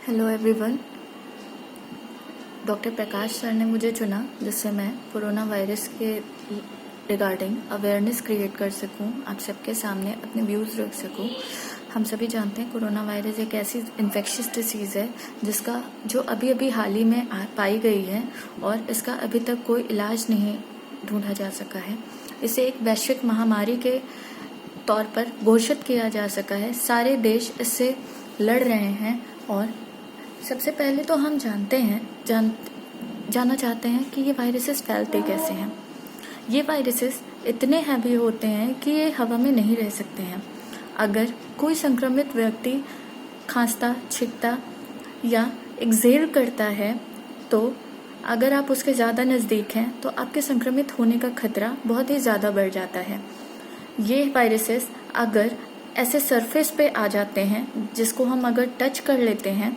Hello everyone. Doctor प्रकाश sir ने मुझे चुना जिससे मैं कोरोना वायरस के रिगार्डिंग अवेयरनेस क्रिएट कर सकूं, आप सबके सामने अपने व्यूज़ रख सकूं। हम सभी जानते हैं कोरोना वायरस एक ऐसी इन्फेक्शियस डिसीज़ है जिसका जो अभी हाल ही में पाई गई है और इसका अभी तक कोई इलाज नहीं ढूंढा जा सका है। इसे एक वैश्विक महामारी के तौर पर घोषित किया जा सका है। सारे देश इससे लड़ रहे हैं और सबसे पहले तो हम जानना चाहते हैं कि ये वायरसेस फैलते कैसे हैं। ये वायरसेस इतने हैवी होते हैं कि ये हवा में नहीं रह सकते हैं। अगर कोई संक्रमित व्यक्ति खांसता, छींकता या एक्सहेल करता है तो अगर आप उसके ज़्यादा नज़दीक हैं तो आपके संक्रमित होने का खतरा बहुत ही ज़्यादा बढ़ जाता है। ये वायरसेस अगर ऐसे सरफेस पे आ जाते हैं जिसको हम अगर टच कर लेते हैं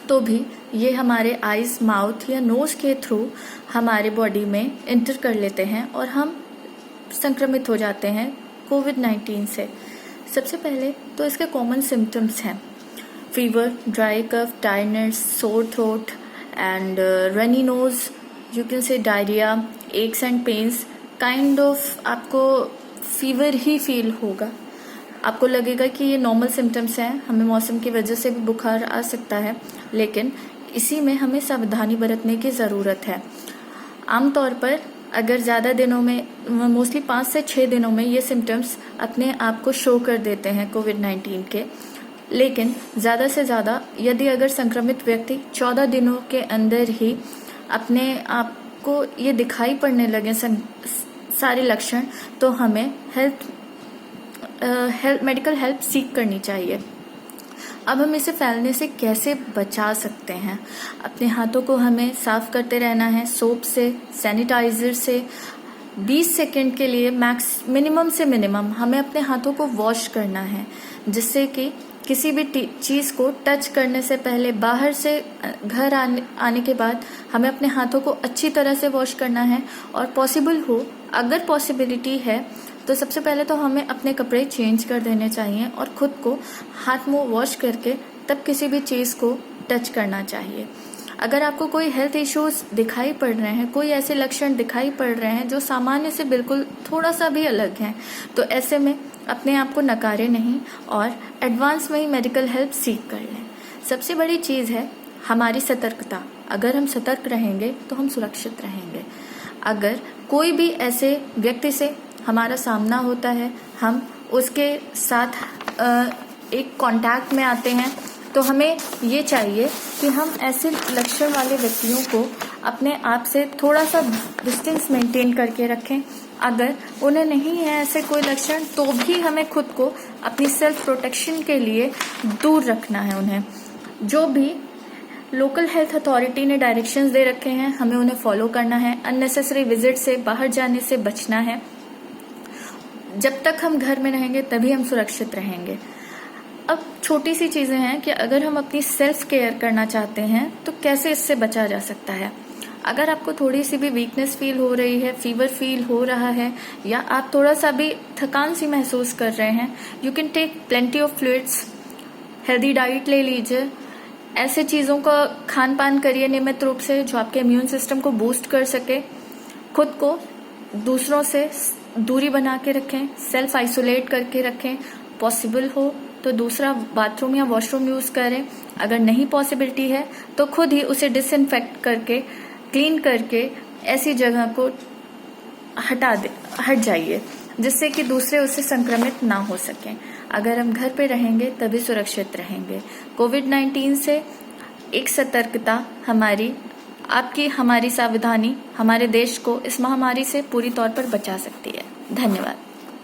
तो भी ये हमारे आईज, माउथ या नोज के थ्रू हमारे बॉडी में एंटर कर लेते हैं और हम संक्रमित हो जाते हैं कोविड-19 से। सबसे पहले तो इसके कॉमन सिम्टम्स हैं fever, dry cough, tiredness, sore throat and runny nose, you can say diarrhoea, aches and pains. Kind of आपको फीवर ही फील होगा, आपको लगेगा कि ये नॉर्मल सिम्टम्स हैं, हमें मौसम की वजह से भी बुखार आ सकता है, लेकिन इसी में हमें सावधानी बरतने की ज़रूरत है। आमतौर पर अगर ज़्यादा दिनों में, मोस्टली 5 से 6 दिनों में ये सिम्टम्स अपने आप को शो कर देते हैं कोविड-19 के, लेकिन ज़्यादा से ज़्यादा यदि अगर संक्रमित व्यक्ति 14 दिनों के अंदर ही अपने आप को ये दिखाई पड़ने लगे सारे लक्षण, तो हमें मेडिकल हेल्प सीख करनी चाहिए। अब हम इसे फैलने से कैसे बचा सकते हैं? अपने हाथों को हमें साफ करते रहना है सोप से, सैनिटाइजर से। 20 सेकंड के लिए मिनिमम से मिनिमम हमें अपने हाथों को वॉश करना है, जिससे कि किसी भी चीज़ को टच करने से पहले, बाहर से घर आने के बाद हमें अपने हाथों को अच्छी तरह से वॉश करना है। और पॉसिबल हो, अगर पॉसिबिलिटी है तो सबसे पहले तो हमें अपने कपड़े चेंज कर देने चाहिए और खुद को हाथ मुंह वॉश करके तब किसी भी चीज़ को टच करना चाहिए। अगर आपको कोई हेल्थ इश्यूज दिखाई पड़ रहे हैं, कोई ऐसे लक्षण दिखाई पड़ रहे हैं जो सामान्य से बिल्कुल थोड़ा सा भी अलग हैं, तो ऐसे में अपने आप को नकारे नहीं और एडवांस में ही मेडिकल हेल्प सीख कर लें। सबसे बड़ी चीज़ है हमारी सतर्कता। अगर हम सतर्क रहेंगे तो हम सुरक्षित रहेंगे। अगर कोई भी ऐसे व्यक्ति से हमारा सामना होता है, हम उसके साथ एक कांटेक्ट में आते हैं, तो हमें ये चाहिए कि हम ऐसे लक्षण वाले व्यक्तियों को अपने आप से थोड़ा सा डिस्टेंस मेंटेन करके रखें। अगर उन्हें नहीं है ऐसे कोई लक्षण तो भी हमें खुद को अपनी सेल्फ प्रोटेक्शन के लिए दूर रखना है। उन्हें जो भी लोकल हेल्थ अथॉरिटी ने डायरेक्शंस दे रखे हैं हमें उन्हें फॉलो करना है। अननेसेसरी विजिट से, बाहर जाने से बचना है। जब तक हम घर में रहेंगे तभी हम सुरक्षित रहेंगे। अब छोटी सी चीजें हैं कि अगर हम अपनी सेल्फ केयर करना चाहते हैं तो कैसे इससे बचा जा सकता है। अगर आपको थोड़ी सी भी वीकनेस फील हो रही है, फीवर फील हो रहा है या आप थोड़ा सा भी थकान सी महसूस कर रहे हैं, you can take plenty of fluids, healthy diet ले लीजिए। ऐसे चीज़ों का खान पान करिए नियमित रूप से जो आपके इम्यून सिस्टम को बूस्ट कर सके। खुद को दूसरों से दूरी बना के रखें, सेल्फ आइसोलेट करके रखें। पॉसिबल हो तो दूसरा बाथरूम या वॉशरूम यूज करें। अगर नहीं पॉसिबिलिटी है तो खुद ही उसे डिसइंफेक्ट करके, क्लीन करके ऐसी जगह को हट जाइए जिससे कि दूसरे उससे संक्रमित ना हो सकें। अगर हम घर पे रहेंगे तभी सुरक्षित रहेंगे। कोविड-19 से एक सतर्कता हमारी सावधानी हमारे देश को इस महामारी से पूरी तौर पर बचा सकती है। धन्यवाद।